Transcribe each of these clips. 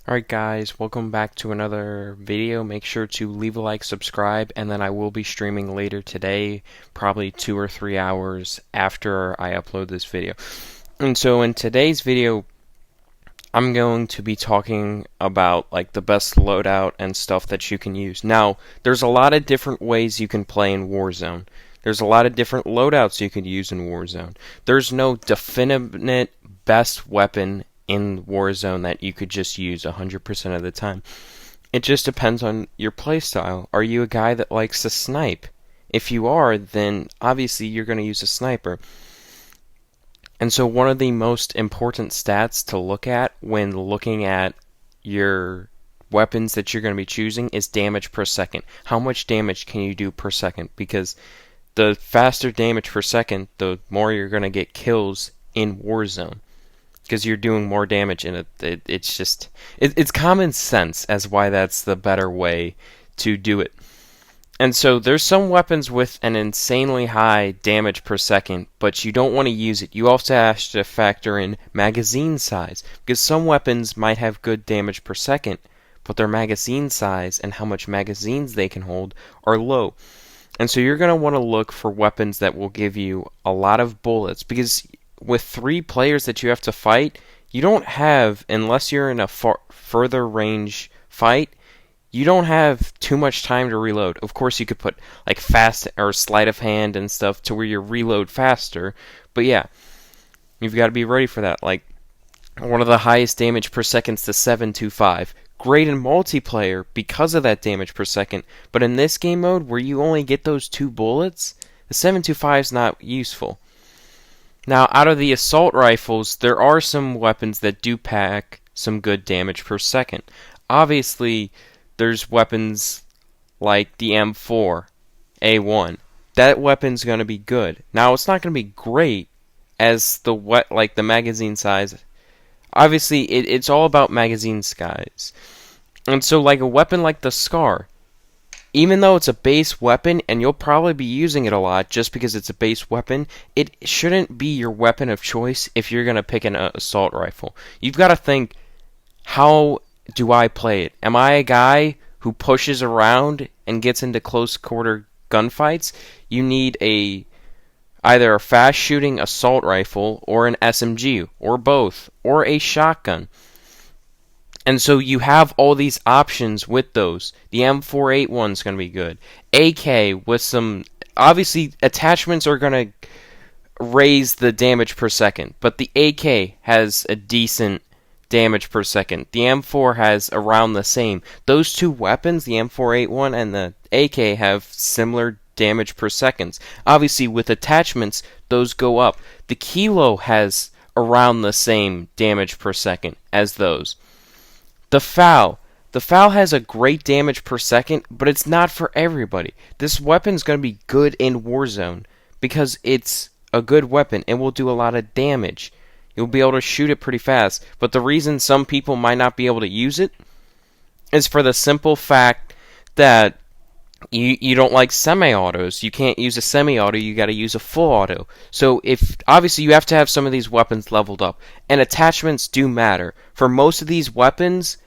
Alright guys, welcome back to another video. Make sure to leave a like, subscribe, and then I will be streaming later today, probably 2 or 3 hours after I upload this video. And so in today's video, I'm going to be talking about like the best loadout and stuff that you can use. Now, there's a lot of different ways you can play in Warzone. There's a lot of different loadouts you could use in Warzone. There's no definite best weapon in Warzone that you could just use 100% of the time. It just depends on your playstyle. Are you a guy that likes to snipe? If you are, then obviously you're going to use a sniper. And so one of the most important stats to look at when looking at your weapons that you're going to be choosing is damage per second. How much damage can you do per second? Because the faster damage per second, the more you're going to get kills in Warzone. Because you're doing more damage in it. It's common sense as why that's the better way to do it. And so there's some weapons with an insanely high damage per second, but you don't want to use it. You also have to factor in magazine size, because some weapons might have good damage per second, but their magazine size and how much magazines they can hold are low. And so you're going to want to look for weapons that will give you a lot of bullets, because with 3 players that you have to fight, you don't have, unless you're in a further range fight, you don't have too much time to reload. Of course, you could put like fast or sleight of hand and stuff to where you reload faster, but yeah, you've got to be ready for that. Like, one of the highest damage per second is the 725. Great in multiplayer because of that damage per second, but in this game mode where you only get those 2 bullets, the 725 is not useful. Now, out of the assault rifles, there are some weapons that do pack some good damage per second. Obviously, there's weapons like the M4A1. That weapon's going to be good. Now, it's not going to be great as the magazine size. Obviously, it's all about magazine size. And so, like a weapon like the Scar, even though it's a base weapon, and you'll probably be using it a lot just because it's a base weapon, it shouldn't be your weapon of choice if you're going to pick an assault rifle. You've got to think, how do I play it? Am I a guy who pushes around and gets into close quarter gunfights? You need either a fast shooting assault rifle or an SMG, or both, or a shotgun. And so you have all these options with those. The M4A1 is going to be good. AK with some... Obviously, attachments are going to raise the damage per second, but the AK has a decent damage per second. The M4 has around the same. Those 2 weapons, the M4A1 and the AK, have similar damage per seconds. Obviously, with attachments, those go up. The Kilo has around the same damage per second as those. The FAL has a great damage per second, but it's not for everybody. This weapon's going to be good in Warzone because it's a good weapon and will do a lot of damage. You'll be able to shoot it pretty fast, but the reason some people might not be able to use it is for the simple fact that you don't like semi-autos. You can't use a semi-auto, you got to use a full auto. So obviously you have to have some of these weapons leveled up, and attachments do matter. For most of these weapons,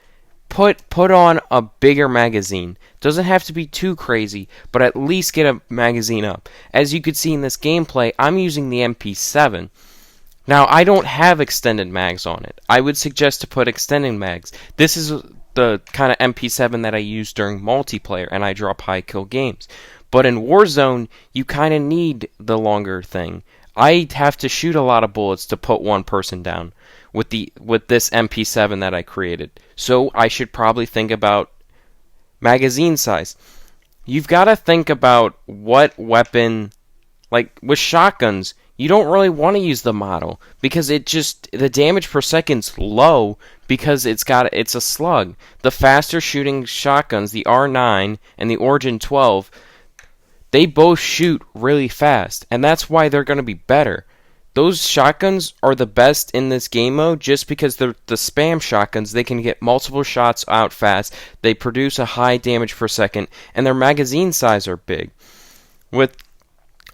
put on a bigger magazine. Doesn't have to be too crazy, but at least get a magazine up. As you could see in this gameplay, I'm using the MP7. Now, I don't have extended mags on it. I would suggest to put extended mags. This is the kind of MP7 that I use during multiplayer, and I drop high kill games. But in Warzone, you kind of need the longer thing. I have to shoot a lot of bullets to put one person down with this MP7 that I created. So I should probably think about magazine size. You've got to think about what weapon, like with shotguns, you don't really want to use the model because the damage per second's low because it's a slug. The faster shooting shotguns, the R9 and the Origin 12, they both shoot really fast, and that's why they're going to be better. Those shotguns are the best in this game mode just because they're the spam shotguns. They can get multiple shots out fast, they produce a high damage per second, and their magazine size are big. With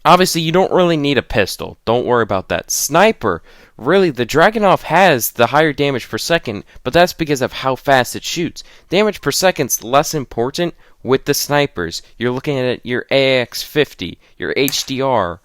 Obviously, you don't really need a pistol. Don't worry about that. Sniper, really, the Dragunov has the higher damage per second, but that's because of how fast it shoots. Damage per second's less important with the snipers. You're looking at your AX-50, your HDR,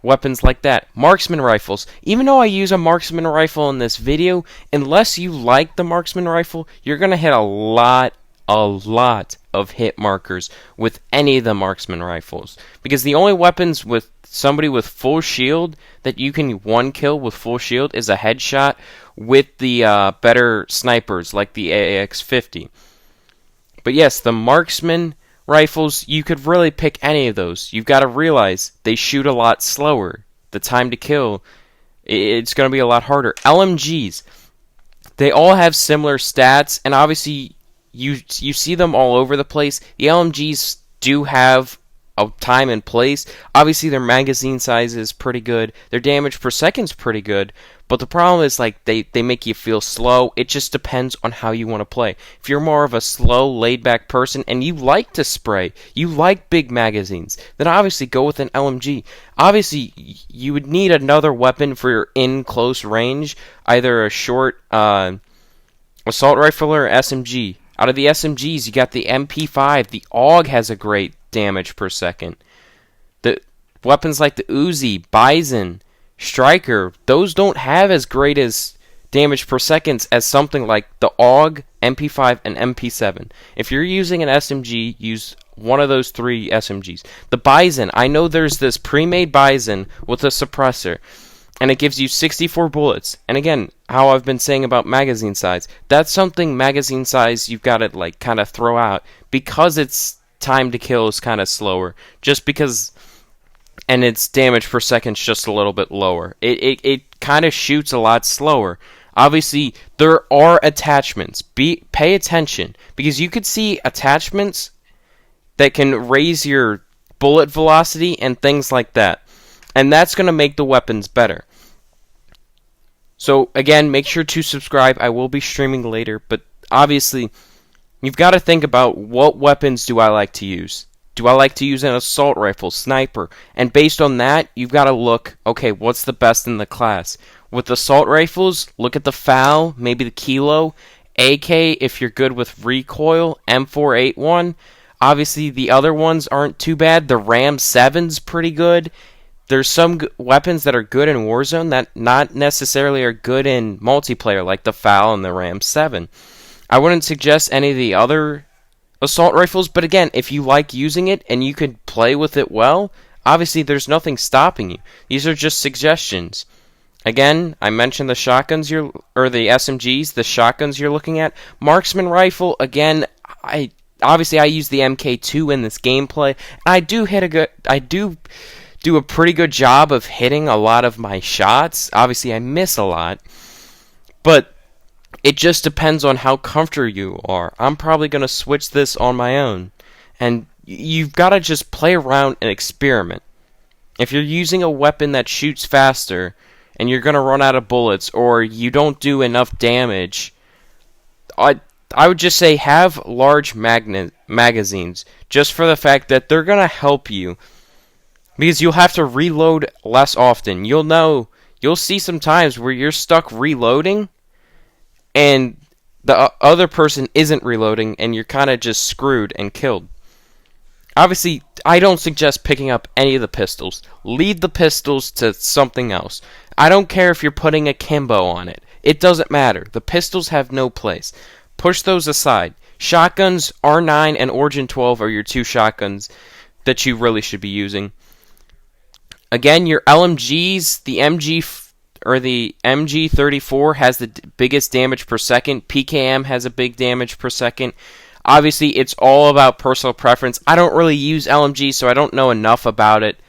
weapons like that. Marksman rifles. Even though I use a marksman rifle in this video, unless you like the marksman rifle, you're going to hit a lot of hit markers with any of the marksman rifles. Because the only weapons with somebody with full shield that you can one kill with full shield is a headshot with the better snipers like the AX-50. But yes, the marksman rifles, you could really pick any of those. You've got to realize they shoot a lot slower. The time to kill, it's going to be a lot harder. LMGs, they all have similar stats, and obviously you see them all over the place. The LMGs do have a time and place. Obviously, their magazine size is pretty good. Their damage per second is pretty good. But the problem is, like, they make you feel slow. It just depends on how you want to play. If you're more of a slow, laid-back person and you like to spray, you like big magazines, then obviously go with an LMG. Obviously, you would need another weapon for your in-close range, either a short assault rifle or SMG. Out of the SMGs, you got the MP5. The AUG has a great damage per second. The weapons like the Uzi, Bison, Striker, those don't have as great as damage per second as something like the AUG, MP5, and MP7. If you're using an SMG, use one of those three SMGs. The Bison, I know there's this pre-made Bison with a suppressor, and it gives you 64 bullets. And again, how I've been saying about magazine size, that's something magazine size you've got to like kind of throw out because its time to kill is kind of slower. Just because, and its damage per second is just a little bit lower. It kind of shoots a lot slower. Obviously, there are attachments. Pay attention, because you could see attachments that can raise your bullet velocity and things like that. And that's going to make the weapons better. So, again, make sure to subscribe. I will be streaming later, but obviously, you've got to think about what weapons do I like to use. Do I like to use an assault rifle, sniper? And based on that, you've got to look, okay, what's the best in the class? With assault rifles, look at the FAL, maybe the Kilo, AK if you're good with recoil, M481. Obviously, the other ones aren't too bad. The Ram 7's pretty good. There's some weapons that are good in Warzone that not necessarily are good in multiplayer, like the FAL and the Ram 7. I wouldn't suggest any of the other assault rifles, but again, if you like using it and you could play with it well, obviously there's nothing stopping you. These are just suggestions. Again, I mentioned the shotguns or the SMGs, the shotguns you're looking at. Marksman rifle, again, I use the MK2 in this gameplay. I do do a pretty good job of hitting a lot of my shots. Obviously, I miss a lot, but it just depends on how comfortable you are. I'm probably going to switch this on my own, and you've got to just play around and experiment. If you're using a weapon that shoots faster, and you're going to run out of bullets, or you don't do enough damage, I would just say have large magazines, just for the fact that they're going to help you. Because you'll have to reload less often. You'll see some times where you're stuck reloading, and the other person isn't reloading, and you're kind of just screwed and killed. Obviously, I don't suggest picking up any of the pistols. Leave the pistols to something else. I don't care if you're putting a Kimbo on it. It doesn't matter. The pistols have no place. Push those aside. Shotguns, R9 and Origin 12 are your two shotguns that you really should be using. Again, your LMGs, the MG34 has the biggest damage per second. PKM has a big damage per second. Obviously, it's all about personal preference. I don't really use LMG, so I don't know enough about it.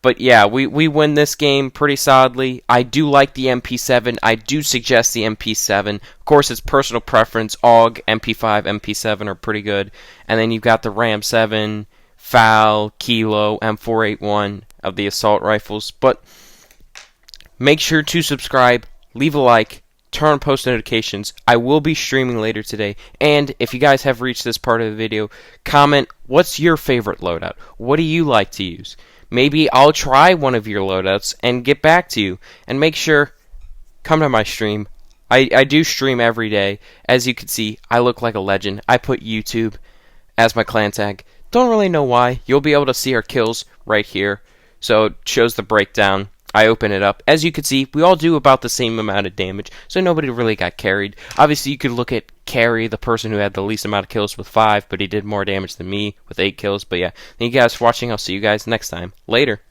But yeah, we win this game pretty solidly. I do like the MP7. I do suggest the MP7. Of course, it's personal preference. AUG, MP5, MP7 are pretty good. And then you've got the Ram 7, FAL, Kilo, M481 of the assault rifles. But make sure to subscribe, leave a like, turn on post notifications. I will be streaming later today. And if you guys have reached this part of the video, comment, what's your favorite loadout? What do you like to use? maybe I'll try one of your loadouts and get back to you. And make sure, come to my stream. I do stream every day. As you can see, I look like a legend. I put YouTube as my clan tag. Don't really know why. You'll be able to see our kills right here. So it shows the breakdown. I open it up. As you can see, we all do about the same amount of damage, so nobody really got carried. Obviously, you could look at Carry, the person who had the least amount of kills with 5, but he did more damage than me with 8 kills. But yeah, thank you guys for watching. I'll see you guys next time. Later.